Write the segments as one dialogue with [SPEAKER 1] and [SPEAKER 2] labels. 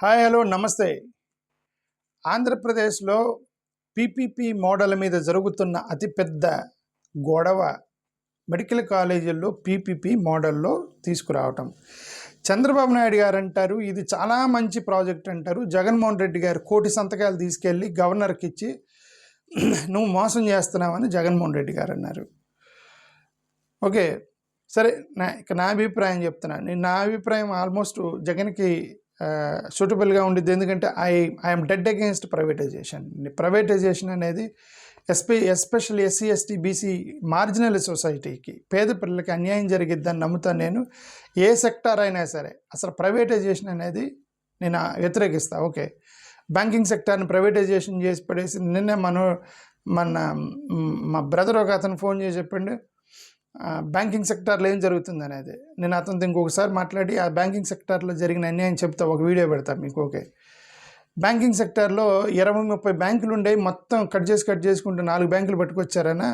[SPEAKER 1] Hi hello నమస్తే. ఆంధ్రప్రదేశ్లో PPP model మీద జరుగుతున్న అతిపెద్ద గొడవ మెడికల్ కాలేజీల్లో పీపీపీ మోడల్లో తీసుకురావటం. చంద్రబాబు నాయుడు గారు అంటారు ఇది చాలా మంచి ప్రాజెక్ట్ అంటారు. జగన్మోహన్ రెడ్డి గారు 1,000 సంతకాలు తీసుకెళ్ళి గవర్నర్కి ఇచ్చి నువ్వు మోసం చేస్తున్నావని జగన్మోహన్ రెడ్డి గారు అన్నారు. ఓకే, సరే, నా అభిప్రాయం చెప్తున్నాను. నా అభిప్రాయం ఆల్మోస్ట్ జగన్కి సూటబుల్గా ఉండిద్ది. ఎందుకంటే ఐఎమ్ డెడ్ అగెయిన్స్ట్ ప్రైవేటైజేషన్ అనేది especially SC ST BC marginal సొసైటీకి, పేద పిల్లలకి అన్యాయం జరిగిద్దని నమ్ముతాను నేను. ఏ సెక్టార్ అయినా సరే అసలు ప్రైవేటైజేషన్ అనేది నేను వ్యతిరేకిస్తాను. ఓకే, బ్యాంకింగ్ సెక్టార్ని ప్రైవేటైజేషన్ చేసి పడేసి నిన్నే మా బ్రదర్ ఒక అతను ఫోన్ చేసి చెప్పండి బ్యాంకింగ్ సెక్టార్లో ఏం జరుగుతుంది అనేది. నేను అతనితో ఇంకొకసారి మాట్లాడి ఆ బ్యాంకింగ్ సెక్టార్లో జరిగిన అన్యాయం చెప్తా, ఒక వీడియో పెడతాను మీకు. ఓకే, బ్యాంకింగ్ సెక్టార్లో 20-30 బ్యాంకులు ఉండేవి, మొత్తం కట్ చేసుకుంటూ 4 బ్యాంకులు పట్టుకొచ్చారనా.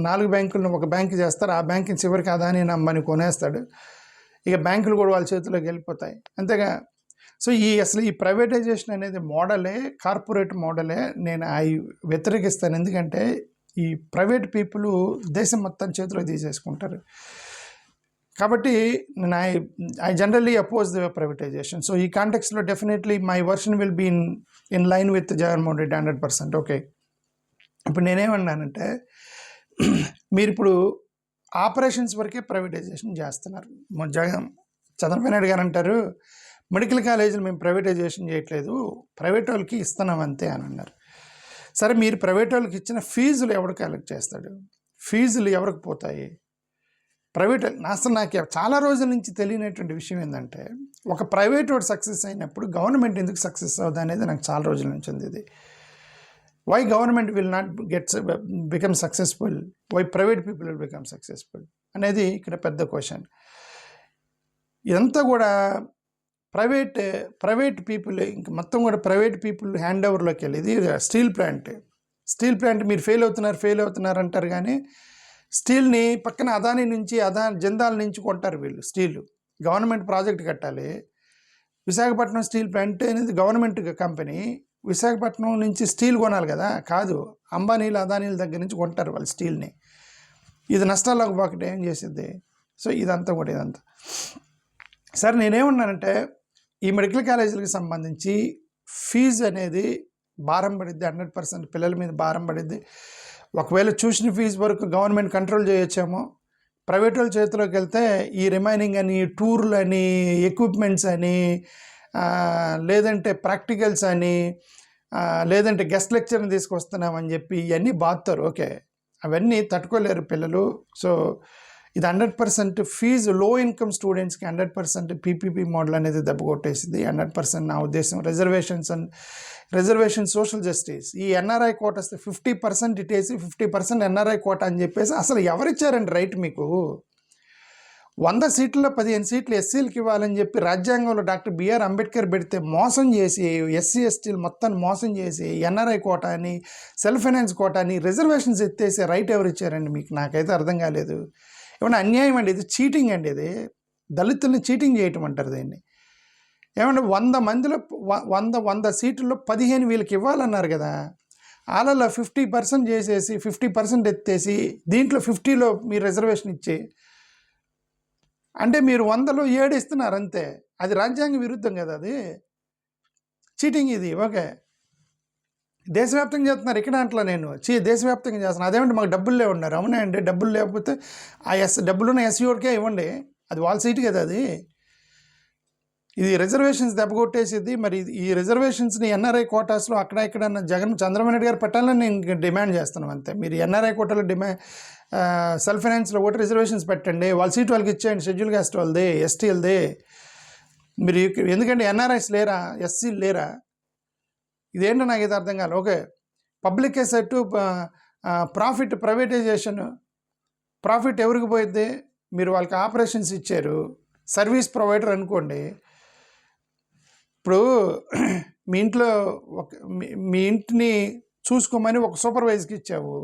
[SPEAKER 1] 4 బ్యాంకులను ఒక బ్యాంకు చేస్తారు, ఆ బ్యాంకుని చివరికి అదాని నమ్మని కొనేస్తాడు. ఇక బ్యాంకులు కూడా వాళ్ళ చేతిలోకి వెళ్ళిపోతాయి. అంతేగా. సో అసలు ఈ ప్రైవేటైజేషన్ అనేది మోడలే, కార్పొరేట్ మోడలే నేను వ్యతిరేకిస్తాను. ఎందుకంటే ఈ ప్రైవేట్ పీపుల్ దేశం మొత్తం చేతిలో తీసేసుకుంటారు. కాబట్టి నేను I generally oppose the privatisation. So ఈ కాంటెక్స్లో definitely my version will be in line with Jaganmohan Reddy 100%. Okay, ఇప్పుడు నేనేమన్నానంటే మీరు ఇప్పుడు ఆపరేషన్స్ వరకే ప్రైవేటైజేషన్ చేస్తున్నారు. చంద్రబాబు నాయుడు గారు అంటారు మెడికల్ కాలేజీలు మేము ప్రైవేటైజేషన్ చేయట్లేదు, ప్రైవేట్ వాళ్ళకి ఇస్తున్నాం అంతే అని అన్నారు. సరే, మీరు ప్రైవేట్ వాళ్ళకి ఇచ్చిన ఫీజులు ఎవరు కలెక్ట్ చేస్తాడు? ఫీజులు ఎవరికి పోతాయి? ప్రైవేట్ అసలు నాకు చాలా రోజుల నుంచి తెలియనటువంటి విషయం ఏంటంటే, ఒక ప్రైవేట్ వాడు సక్సెస్ అయినప్పుడు గవర్నమెంట్ ఎందుకు సక్సెస్ అవుతుంది అనేది నాకు చాలా రోజుల నుంచి ఉంది. ఇది why government will not become successful, why private people will become successful అనేది ఇక్కడ పెద్ద క్వశ్చన్. ఇదంతా కూడా ప్రైవేట్ పీపుల్, ఇంక మొత్తం కూడా ప్రైవేట్ పీపుల్ హ్యాండ్ ఓవర్లోకి వెళ్ళి. ఇది స్టీల్ ప్లాంట్ మీరు ఫెయిల్ అవుతున్నారు అంటారు, కానీ స్టీల్ని పక్కన అదాని నుంచి జిందాల్ నుంచి కొంటారు వీళ్ళు. స్టీల్ గవర్నమెంట్ ప్రాజెక్ట్ కట్టాలి. విశాఖపట్నం స్టీల్ ప్లాంట్ అనేది గవర్నమెంట్ కంపెనీ. విశాఖపట్నం నుంచి స్టీల్ కొనాలి కదా, కాదు, అంబానీలు అదానీల దగ్గర నుంచి కొంటారు వాళ్ళు స్టీల్ని. ఇది నష్టాల్లోకి పోకటే ఏం చేసిద్ది? సో ఇదంతా సరే, నేనేమన్నానంటే ఈ మెడికల్ కాలేజీలకు సంబంధించి ఫీజు అనేది భారం పడిద్ది, 100% పిల్లల మీద భారం పడిద్ది. ఒకవేళ చూసిన ఫీజు వరకు గవర్నమెంట్ కంట్రోల్ చేయొచ్చేమో, ప్రైవేట్ వాళ్ళ చేతిలోకి వెళ్తే ఈ రిమైనింగ్ అని, టూర్లు అని, ఎక్విప్మెంట్స్ అని, లేదంటే ప్రాక్టికల్స్ అని, లేదంటే గెస్ట్ లెక్చర్ని తీసుకొస్తున్నామని చెప్పి ఇవన్నీ బాగుతారు. ఓకే, అవన్నీ తట్టుకోలేరు పిల్లలు. సో ఇది 100% ఫీజు లో ఇన్కమ్ స్టూడెంట్స్కి 100% పీపీపీ మోడల్ అనేది దెబ్బ కొట్టేసింది. 100% నా ఉద్దేశం. Reservation social justice. ఈ ఎన్ఆర్ఐ కోట వస్తే 50% ఇటేసి 50% ఎన్ఆర్ఐ కోట అని చెప్పేసి అసలు ఎవరిచ్చారండి రైట్ మీకు? 100 సీట్లలో 15 సీట్లు ఎస్సీలకు ఇవ్వాలని చెప్పి రాజ్యాంగంలో డాక్టర్ బిఆర్ అంబేద్కర్ పెడితే మోసం చేసి ఎస్సీ ఎస్టీలు మొత్తం మోసం చేసి ఎన్ఆర్ఐ కోట అని, సెల్ఫ్ ఫైనాన్స్ కోట అని రిజర్వేషన్స్ ఎత్తేసి రైట్ ఎవరు ఇచ్చారండి మీకు? నాకైతే అర్థం కాలేదు. ఏమన్నా అన్యాయం అండి ఇది, చీటింగ్ అండి ఇది. దళితుల్ని చీటింగ్ చేయటం అంటారు దీన్ని. ఏమంటే 100 మందిలో 100 సీట్లలో 15 వీళ్ళకి ఇవ్వాలన్నారు కదా, వాళ్ళలో 50% చేసేసి 50% ఎత్తేసి దీంట్లో 50లో మీరు రిజర్వేషన్ ఇచ్చి, అంటే మీరు 100లో 7 ఇస్తున్నారు అంతే. అది రాజ్యాంగ విరుద్ధం కదా, అది చీటింగ్ ఇది. ఓకే, దేశవ్యాప్తంగా చేస్తున్నారు, ఇక్కడ అంటలా నేను దేశవ్యాప్తంగా చేస్తున్నాను. అదేమంటే మాకు డబ్బులు లేవున్నారు. అవునా అండి, డబ్బులు లేకపోతే ఆ డబ్బులున్న ఎస్సీఓడికే ఇవ్వండి, అది వాళ్ళ సీటు కదా అది. ఇది రిజర్వేషన్స్ దెబ్బకొట్టేసేది. మరి ఈ రిజర్వేషన్స్ని ఎన్ఆర్ఐ కోటాస్లో అక్కడ ఇక్కడ చంద్రబాబు నాయుడు గారు పెట్టాలని నేను డిమాండ్ చేస్తున్నాం అంతే. మీరు ఎన్ఆర్ఐ కోటాలో సెల్ఫ్ ఫైనాన్స్లో కూడా రిజర్వేషన్స్ పెట్టండి, వాళ్ళ సీటు వాళ్ళకి ఇచ్చేయండి. షెడ్యూల్ కాస్ట్ వాళ్ళది, ఎస్టీ వాళ్ళది. మీరు ఎందుకంటే ఎన్ఆర్ఐస్ లేరా, ఎస్సీలు లేరా? ఇదేంటో నాకు ఇది అర్థం కాదు. Okay, public asset, privatization, profit ఎవరికి పోయిద్ది? మీరు వాళ్ళకి ఆపరేషన్స్ ఇచ్చారు, సర్వీస్ ప్రొవైడర్ అనుకోండి. ఇప్పుడు మీ ఇంట్లో మీ ఇంటిని చూసుకోమని ఒక సూపర్వైజర్కి ఇచ్చావు,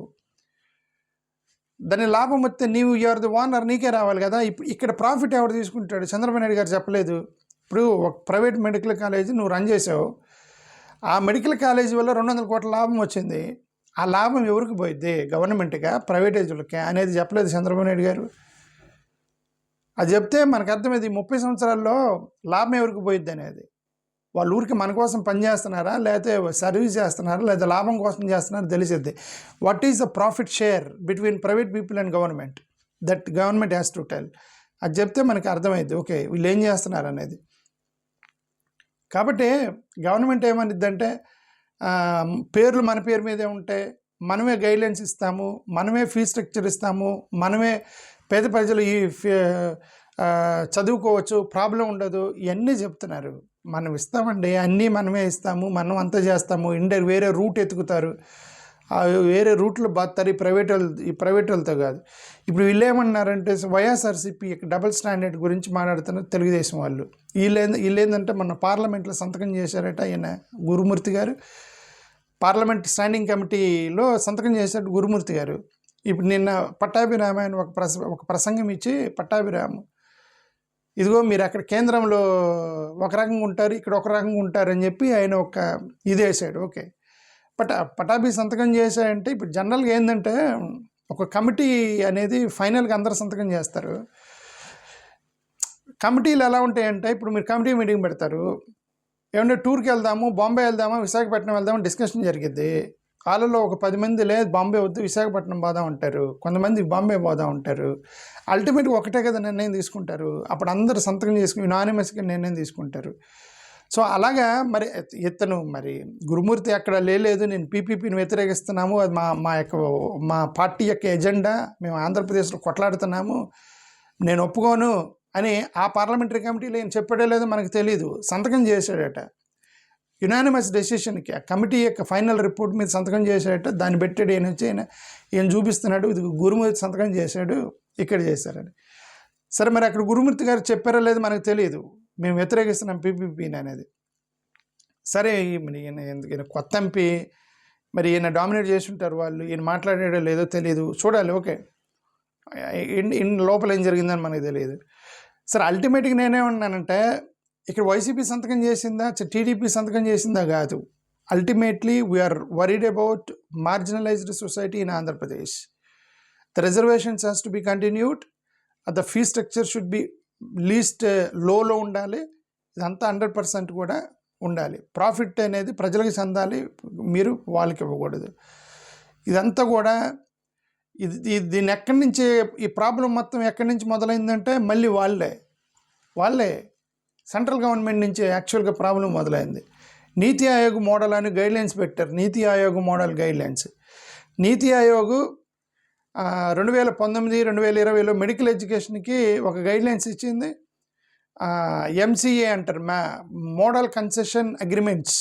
[SPEAKER 1] దాని లాభం వస్తే నీవు యూఆర్ ది ఓనర్, నీకే రావాలి కదా. ఇప్పుడు ఇక్కడ ప్రాఫిట్ ఎవరు తీసుకుంటాడు? చంద్రబాబు నాయుడు గారు చెప్పలేదు. ఇప్పుడు ఒక ప్రైవేట్ మెడికల్ కాలేజీ నువ్వు రన్ చేసావు, ఆ మెడికల్ కాలేజీ వల్ల 200 కోట్ల లాభం వచ్చింది. ఆ లాభం ఎవరికి పోయిద్ది? గవర్నమెంట్గా, ప్రైవేటైజులకే అనేది చెప్పలేదు చంద్రబాబు నాయుడు గారు. అది చెప్తే మనకు అర్థమైంది 30 సంవత్సరాల్లో లాభం ఎవరికి పోయిద్ది అనేది. వాళ్ళు ఊరికి మన కోసం పనిచేస్తున్నారా, లేకపోతే సర్వీస్ చేస్తున్నారా, లేదా లాభం కోసం చేస్తున్నారా తెలిసిద్ది. What is the profit share between private people and government, that government has to tell. అది చెప్తే మనకి అర్థమైంది ఓకే వీళ్ళు ఏం చేస్తున్నారు అనేది. కాబట్టి గవర్నమెంట్ ఏమనిద్దంటే పేర్లు మన పేరు మీదే ఉంటే మనమే గైడ్లైన్స్ ఇస్తాము, మనమే ఫీ స్ట్రక్చర్ ఇస్తాము, మనమే పేద ప్రజలు ఈ చదువుకోవచ్చు, ప్రాబ్లం ఉండదు, ఇవన్నీ చెప్తున్నారు. మనం ఇస్తామండి, అన్నీ మనమే ఇస్తాము, మనం అంతా చేస్తాము. వేరే రూట్ ఎత్తుకుతారు, వేరే రూట్లో బాగుతారు ఈ ప్రైవేట్ వాళ్ళతో కాదు. ఇప్పుడు వీళ్ళు ఏమన్నారంటే వైఎస్ఆర్సీపీ డబుల్ స్టాండర్డ్ గురించి మాట్లాడుతున్నారు తెలుగుదేశం వాళ్ళు. వీళ్ళు ఏంటంటే మన పార్లమెంట్లో సంతకం చేశారట ఆయన గురుమూర్తి గారు, పార్లమెంట్ స్టాండింగ్ కమిటీలో సంతకం చేశాడు గురుమూర్తి గారు. ఇప్పుడు నిన్న పట్టాభిరామ ఆయన ఒక ప్రసంగం ఇచ్చి, పట్టాభిరామ ఇదిగో మీరు అక్కడ కేంద్రంలో ఒక రకంగా ఉంటారు, ఇక్కడ ఒక రకంగా ఉంటారు అని చెప్పి ఆయన ఒక ఇది వేసాడు. ఓకే, పటాభి సంతకం చేశాయంటే ఇప్పుడు జనరల్గా ఏంటంటే ఒక కమిటీ అనేది ఫైనల్గా అందరు సంతకం చేస్తారు. కమిటీలు ఎలా ఉంటాయంటే ఇప్పుడు మీరు కమిటీ మీటింగ్ పెడతారు, ఏమంటే టూర్కి వెళ్దాము, బాంబే వెళ్దామా, విశాఖపట్నం వెళ్దామా డిస్కషన్ జరిగిద్ది. వాళ్ళలో ఒక 10 మంది లేదు బాంబే వద్దు విశాఖపట్నం పోదాం ఉంటారు, కొంతమంది బాంబే పోదాం ఉంటారు. అల్టిమేట్గా ఒకటే కదా నిర్ణయం తీసుకుంటారు. అప్పుడు అందరూ సంతకం చేసుకుని యునానిమస్గా నిర్ణయం తీసుకుంటారు. సో అలాగా మరి ఇతను మరి గురుమూర్తి అక్కడ లేదు, నేను పీపీపీని వ్యతిరేకిస్తున్నాము, అది మా పార్టీ యొక్క ఎజెండా, మేము ఆంధ్రప్రదేశ్లో కొట్లాడుతున్నాము, నేను ఒప్పుకోను అని ఆ పార్లమెంటరీ కమిటీలో ఏం చెప్పాడో లేదో మనకు తెలీదు. సంతకం చేశాడట యునానిమస్ డెసిషన్కి, ఆ కమిటీ యొక్క ఫైనల్ రిపోర్ట్ మీద సంతకం చేశాడట. దాన్ని పెట్టాడు ఈయన వచ్చి ఈయన చూపిస్తున్నాడు, ఇది గురుమూర్తి సంతకం చేశాడు, ఇక్కడ చేశారని. సరే మరి అక్కడ గురుమూర్తి గారు చెప్పారో లేదో మనకు తెలియదు, మేము వ్యతిరేకిస్తున్నాం పీపీపీని అనేది. సరే ఈయన కొత్త ఎంపీ, మరి ఈయన డామినేట్ చేసి ఉంటారు వాళ్ళు, ఈయన మాట్లాడాడో లేదో తెలియదు, చూడాలి. ఓకే, లోపల ఏం జరిగిందని మనకు తెలియదు. సరే అల్టిమేట్గా నేనేమన్నానంటే ఇక్కడ వైసీపీ సంతకం చేసిందా, టీడీపీ సంతకం చేసిందా కాదు. Ultimately we're worried about marginalised society in Andhra Pradesh. The reservations has to be continued, the fee structure should be least లోలో ఉండాలి, ఇదంతా 100% కూడా ఉండాలి. ప్రాఫిట్ అనేది ప్రజలకు చెందాలి, మీరు వాళ్ళకి ఇవ్వకూడదు. ఇదంతా కూడా దీన్ని ఎక్కడి నుంచి, ఈ ప్రాబ్లం మొత్తం ఎక్కడి నుంచి మొదలైందంటే మళ్ళీ వాళ్ళే సెంట్రల్ గవర్నమెంట్ నుంచి యాక్చువల్గా ప్రాబ్లం మొదలైంది. నీతి ఆయోగ్ మోడల్ అని గైడ్లైన్స్ పెట్టారు, నీతి ఆయోగ్ మోడల్ గైడ్లైన్స్. నీతి ఆయోగ్ 2019-2020లో మెడికల్ ఎడ్యుకేషన్కి ఒక గైడ్లైన్స్ ఇచ్చింది. ఎంసీఏ అంటారు, మోడల్ కన్సెషన్ అగ్రిమెంట్స్,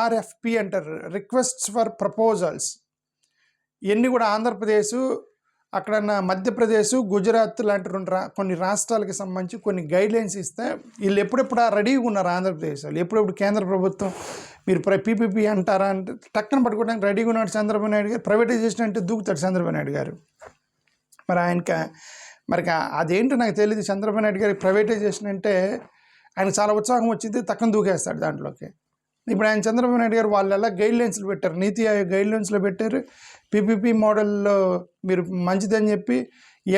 [SPEAKER 1] ఆర్ఎఫ్పి అంటారు, రిక్వెస్ట్స్ ఫర్ ప్రపోజల్స్. ఇవన్నీ కూడా ఆంధ్రప్రదేశ్, అక్కడ మధ్యప్రదేశ్, గుజరాత్ లాంటి కొన్ని రాష్ట్రాలకు సంబంధించి కొన్ని గైడ్లైన్స్ ఇస్తే వీళ్ళు ఎప్పుడెప్పుడు రెడీగా ఉన్నారు. ఆంధ్రప్రదేశ్ వాళ్ళు ఎప్పుడెప్పుడు కేంద్ర ప్రభుత్వం మీరు పీపీపీ అంటారా అంటే టక్కన పట్టుకోవడానికి రెడీగా ఉన్నాడు చంద్రబాబు నాయుడు గారు. ప్రైవేటైజేషన్ అంటే దూకుతాడు చంద్రబాబు నాయుడు గారు. మరి అదేంటో నాకు తెలియదు. చంద్రబాబు నాయుడు గారికి ప్రైవేటైజేషన్ అంటే ఆయనకు చాలా ఉత్సాహం వచ్చింది, తక్కువ దూకేస్తాడు దాంట్లోకి. ఇప్పుడు ఆయన చంద్రబాబు నాయుడు గారు వాళ్ళు ఎలా గైడ్లైన్స్లో పెట్టారు, నీతి ఆయోగ్ గైడ్లైన్స్లో పెట్టారు. పీపీపీ మోడల్లో మీరు మంచిదని చెప్పి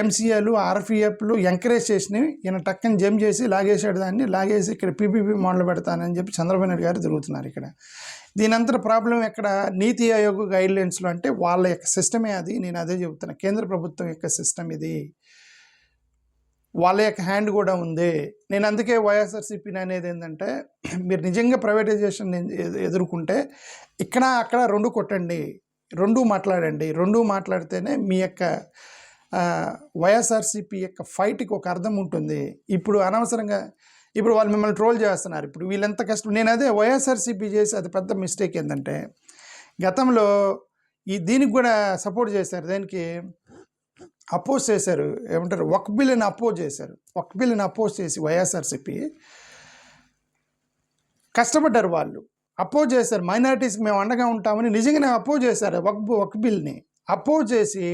[SPEAKER 1] ఎంసీఏలు, ఆర్ఎఫ్ఈఎఫ్లు ఎంకరేజ్ చేసినవి ఈయన టక్కని జంప్ చేసి లాగేసాడు. దాన్ని లాగేసి ఇక్కడ పీపీపీ మోడల్ పెడతానని చెప్పి చంద్రబాబు నాయుడు గారు తిరుగుతున్నారు ఇక్కడ. దీనంతటి ప్రాబ్లం ఎక్కడ, నీతి ఆయోగ్ గైడ్లైన్స్లో అంటే వాళ్ళ యొక్క సిస్టమే అది. నేను అదే చెబుతున్నా, కేంద్ర ప్రభుత్వం యొక్క సిస్టమ్ ఇది, వాళ్ళ యొక్క హ్యాండ్ కూడా ఉంది. నేను అందుకే వైఎస్ఆర్సీపీని అనేది ఏంటంటే మీరు నిజంగా ప్రైవేటైజేషన్ ఎదుర్కొంటే ఇక్కడ అక్కడ రెండు కొట్టండి, రెండు మాట్లాడండి. రెండు మాట్లాడితేనే మీ యొక్క వైఎస్ఆర్సీపీ యొక్క ఫైట్కి ఒక అర్థం ఉంటుంది. ఇప్పుడు అనవసరంగా ఇప్పుడు వాళ్ళు మిమ్మల్ని ట్రోల్ చేస్తున్నారు. ఇప్పుడు వీళ్ళెంత కష్టం, నేను అదే వైఎస్ఆర్సీపీ చేసి అది పెద్ద మిస్టేక్ ఏంటంటే గతంలో దీనికి కూడా సపోర్ట్ చేశారు, దానికి అపోజ్ చేశారు, ఏమంటారు వక్ఫ్ బిల్లుని అపోజ్ చేశారు. వక్ఫ్ బిల్లుని అపోజ్ చేసి వైఎస్ఆర్సీపీ కష్టపడ్డారు, వాళ్ళు అపోజ్ చేశారు. మైనారిటీస్కి మేము అండగా ఉంటామని నిజంగానే అపోజ్ చేశారు. వక్ఫ్ బిల్ని అపోజ్ చేసి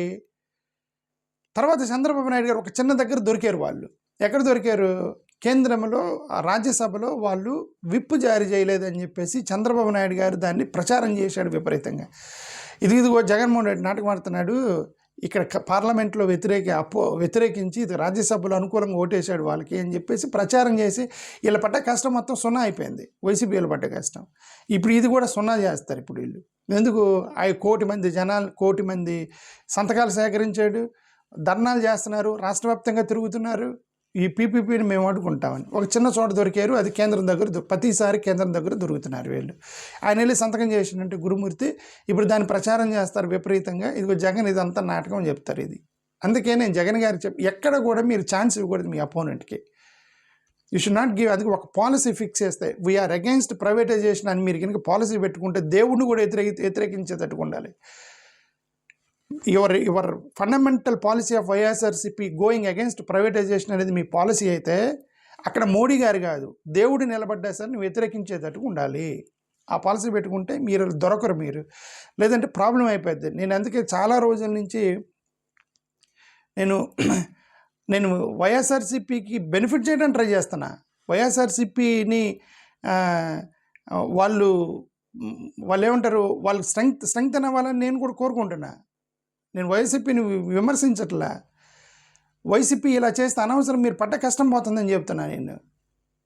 [SPEAKER 1] తర్వాత చంద్రబాబు నాయుడు గారు ఒక చిన్న దగ్గర దొరికారు వాళ్ళు. ఎక్కడ దొరికారు? కేంద్రంలో రాజ్యసభలో వాళ్ళు విప్ జారీ చేయలేదని చెప్పేసి చంద్రబాబు నాయుడు గారు దాన్ని ప్రచారం చేశాడు విపరీతంగా. ఇదిగో జగన్మోహన్ రెడ్డి నాటకం ఆడుతున్నాడు, ఇక్కడ పార్లమెంట్లో వ్యతిరేకించి ఇది రాజ్యసభలో అనుకూలంగా ఓటేశాడు వాళ్ళకి అని చెప్పేసి ప్రచారం చేసి వీళ్ళ పడ్డ కష్టం మొత్తం సున్నా అయిపోయింది. వైసీపీ వీళ్ళు పడ్డ కష్టం ఇప్పుడు ఇది కూడా సున్నా చేస్తారు ఇప్పుడు వీళ్ళు. ఎందుకు? 1,00,00,000 మంది జనాలు, 1,00,00,000 మంది సంతకాలు సేకరించాడు, ధర్నాలు చేస్తున్నారు, రాష్ట్ర వ్యాప్తంగా తిరుగుతున్నారు. ఈ పీపీపీని మేము అడ్డుకుంటామని ఒక చిన్న చోట దొరికారు, అది కేంద్రం దగ్గర ప్రతిసారి కేంద్రం దగ్గర దొరుకుతున్నారు వీళ్ళు. ఆయన వెళ్ళి సంతకం చేసినట్టు గురుమూర్తి ఇప్పుడు దాన్ని ప్రచారం చేస్తారు విపరీతంగా. ఇదిగో జగన్ ఇదంతా నాటకం చెప్తారు ఇది. అందుకే నేను జగన్ గారికి ఎక్కడ కూడా మీరు ఛాన్స్ ఇవ్వకూడదు మీ అపోనెంట్కి. You should not give. అది ఒక పాలసీ ఫిక్స్ చేస్తే వీఆర్ అగెన్స్ట్ ప్రైవేటైజేషన్ అని మీరు కనుక పాలసీ పెట్టుకుంటే దేవుడిని కూడా వ్యతిరేకించేటట్టుగా ఉండాలి. Your fundamental policy of YSRCP going against privatisation అనేది మీ పాలసీ అయితే అక్కడ మోడీ గారు కాదు దేవుడు నిలబడ్డా సార్ నువ్వు వ్యతిరేకించేటట్టుగా ఉండాలి. ఆ పాలసీ పెట్టుకుంటే మీరు దొరకరు, మీరు లేదంటే ప్రాబ్లం అయిపోద్ది. నేను అందుకే చాలా రోజుల నుంచి నేను వైఎస్ఆర్సీపీకి బెనిఫిట్ చేయడానికి ట్రై చేస్తున్నా. వైఎస్ఆర్సీపీని వాళ్ళు ఏమంటారు, వాళ్ళకి స్ట్రెంగ్త్ అవ్వాలని నేను కూడా కోరుకుంటున్నా. నేను వైసీపీని విమర్శించట్లా. వైసీపీ ఇలా చేస్తే అనవసరం మీరు పడ్డ కష్టం పోతుందని చెప్తున్నా నేను.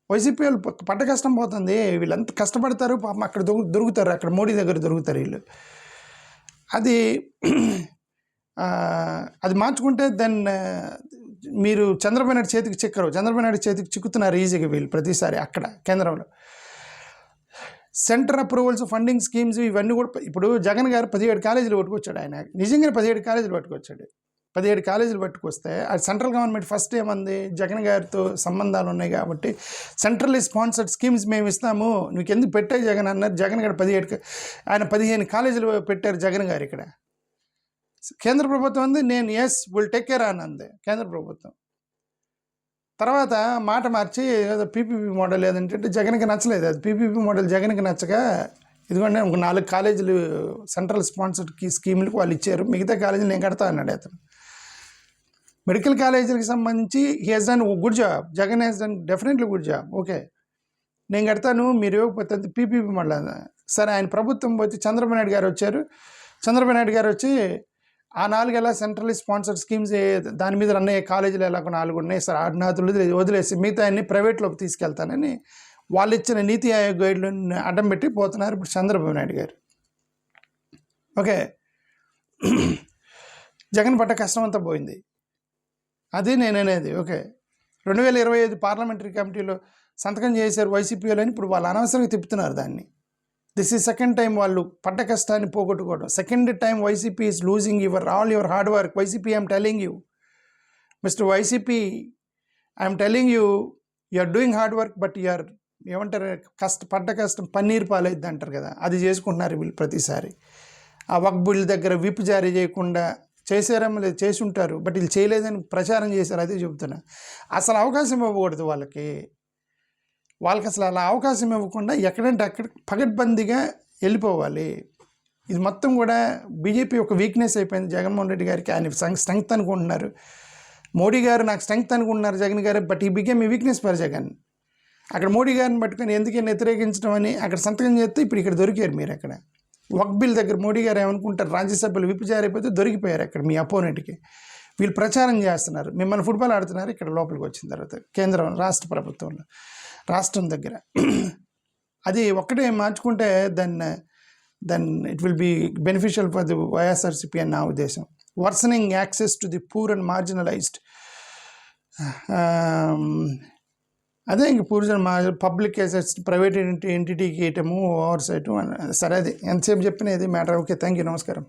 [SPEAKER 1] వైసీపీ వాళ్ళు పడ్డ కష్టం పోతుంది, వీళ్ళంతా కష్టపడతారు పాపం, అక్కడ దొరుకుతారు, అక్కడ మోడీ దగ్గర దొరుకుతారు వీళ్ళు. అది మార్చుకుంటే దెన్ మీరు చంద్రబాబు నాయుడు చేతికి చిక్కరు. చంద్రబాబు నాయుడు చేతికి చిక్కుతున్నారు ఈజీగా వీళ్ళు ప్రతిసారి అక్కడ కేంద్రంలో. సెంటర్ అప్రూవల్స్, ఫండింగ్ స్కీమ్స్ ఇవన్నీ కూడా ఇప్పుడు జగన్ గారు 17 కాలేజీలు పట్టుకొచ్చాడు. ఆయన నిజంగానే 17 కాలేజీలు పట్టుకొచ్చాడు. 17 కాలేజీలు పట్టుకొస్తే అది సెంట్రల్ గవర్నమెంట్ ఫస్ట్ ఏమంది, జగన్ గారితో సంబంధాలు ఉన్నాయి కాబట్టి సెంట్రల్లీ స్పాన్సర్డ్ స్కీమ్స్ మేము ఇస్తాము, నీకు ఎందుకు పెట్టే జగన్ అన్నారు. జగన్ గారు 15 కాలేజీలు పెట్టారు జగన్ గారు. ఇక్కడ కేంద్ర ప్రభుత్వం ఉంది, నేను విల్ టేక్ కేర్ అని అంది కేంద్ర ప్రభుత్వం. తర్వాత మాట మార్చి ఏదో పీపీపీ మోడల్ ఏదంటే జగన్కి నచ్చలేదు. అది పీపీపీ మోడల్ జగన్కి నచ్చక ఇదిగోండి ఒక 4 కాలేజీలు సెంట్రల్ స్పాన్సర్డ్ స్కీములకు వాళ్ళు ఇచ్చారు, మిగతా కాలేజీలు నేను కడతా అన్నాడు అతను. మెడికల్ కాలేజీలకు సంబంధించి he has done good job, Jagan has done definitely good job. Okay నేను కడతాను, మీరు ఇవ్వకపోతే పీపీపీ మోడల్. సరే ఆయన ప్రభుత్వం పోతే చంద్రబాబు నాయుడు గారు వచ్చారు. చంద్రబాబు నాయుడు గారు వచ్చి ఆ 4 ఎలా సెంట్రల్లీ స్పాన్సర్డ్ స్కీమ్స్ దాని మీద రన్ అయ్యే కాలేజీలు ఎలాగో 4 ఉన్నాయి సార్, 6 వదిలేసి మిగతా అన్ని ప్రైవేట్లోకి తీసుకెళ్తానని వాళ్ళు ఇచ్చిన నీతి ఆయోగ్ గైడ్లను అడ్డం పెట్టి పోతున్నారు ఇప్పుడు చంద్రబాబు నాయుడు గారు. ఓకే జగన్ పట్ట కష్టం అంతా పోయింది. అది నేను అనేది. ఓకే 2025 పార్లమెంటరీ కమిటీలో సంతకం చేశారు వైసీపీ వాళ్ళని, ఇప్పుడు వాళ్ళు అనవసరంగా తిప్పుతున్నారు దాన్ని. దిస్ ఈజ్ సెకండ్ టైం వాళ్ళు పడ్డ కష్టాన్ని పోగొట్టుకోవడం. Second time YCP is losing all your hard work. YCP I'm telling you, mister YCP, I'm telling you, are doing hard work but you're ఏమంటారు పడ్డ కష్టం పన్నీరు పాలైద్ది అంటారు కదా, అది చేసుకుంటున్నారు వీళ్ళు ప్రతిసారి. ఆ వక్ఫ్ బిల్ దగ్గర విప్ జారీ చేయకుండా చేశారేమో లేదు, చేసి ఉంటారు, బట్ వీళ్ళు చేయలేదని ప్రచారం చేశారు. అదే చెబుతున్నా. అసలు అవకాశం ఇవ్వకూడదు వాళ్ళకి అసలు అలా అవకాశం ఇవ్వకుండా ఎక్కడంటే అక్కడ పగడ్బందీగా వెళ్ళిపోవాలి. ఇది మొత్తం కూడా బీజేపీ ఒక వీక్నెస్ అయిపోయింది జగన్మోహన్ రెడ్డి గారికి. ఆయన స్ట్రెంగ్త్ అనుకుంటున్నారు, మోడీ గారు నాకు స్ట్రెంగ్త్ అనుకుంటున్నారు జగన్ గారు, బట్ ఈ బికేమ్ ఈ వీక్నెస్ ఫర్ జగన్. అక్కడ మోడీ గారిని పట్టుకొని ఎందుకని వ్యతిరేకించడం అని అక్కడ సంతకం చేస్తే ఇప్పుడు ఇక్కడ దొరికారు మీరు. అక్కడ వక్ఫ్ బిల్ దగ్గర మోడీ గారు ఏమనుకుంటారు, రాజ్యసభలు విప్ జారైపోతే దొరికిపోయారు అక్కడ మీ అపోనెంట్కి. వీళ్ళు ప్రచారం చేస్తున్నారు, మిమ్మల్ని ఫుట్బాల్ ఆడుతున్నారు ఇక్కడ లోపలికి వచ్చిన తర్వాత కేంద్రం రాష్ట్ర ప్రభుత్వంలో రాష్ట్రం దగ్గర. అది ఒక్కటే మార్చుకుంటే then it will be beneficial for the YSRCP అని నా ఉద్దేశం. Worsening access to the poor and marginalized. అదే ఇంక పబ్లిక్ అసెట్స్ ప్రైవేట్ ఎంటిటీకి ఇవ్వటము, ఓవర్ సైటు. సరే అది ఎంతసేపు చెప్పిన ఇది మ్యాటర్. ఓకే థ్యాంక్ యూ, నమస్కారం.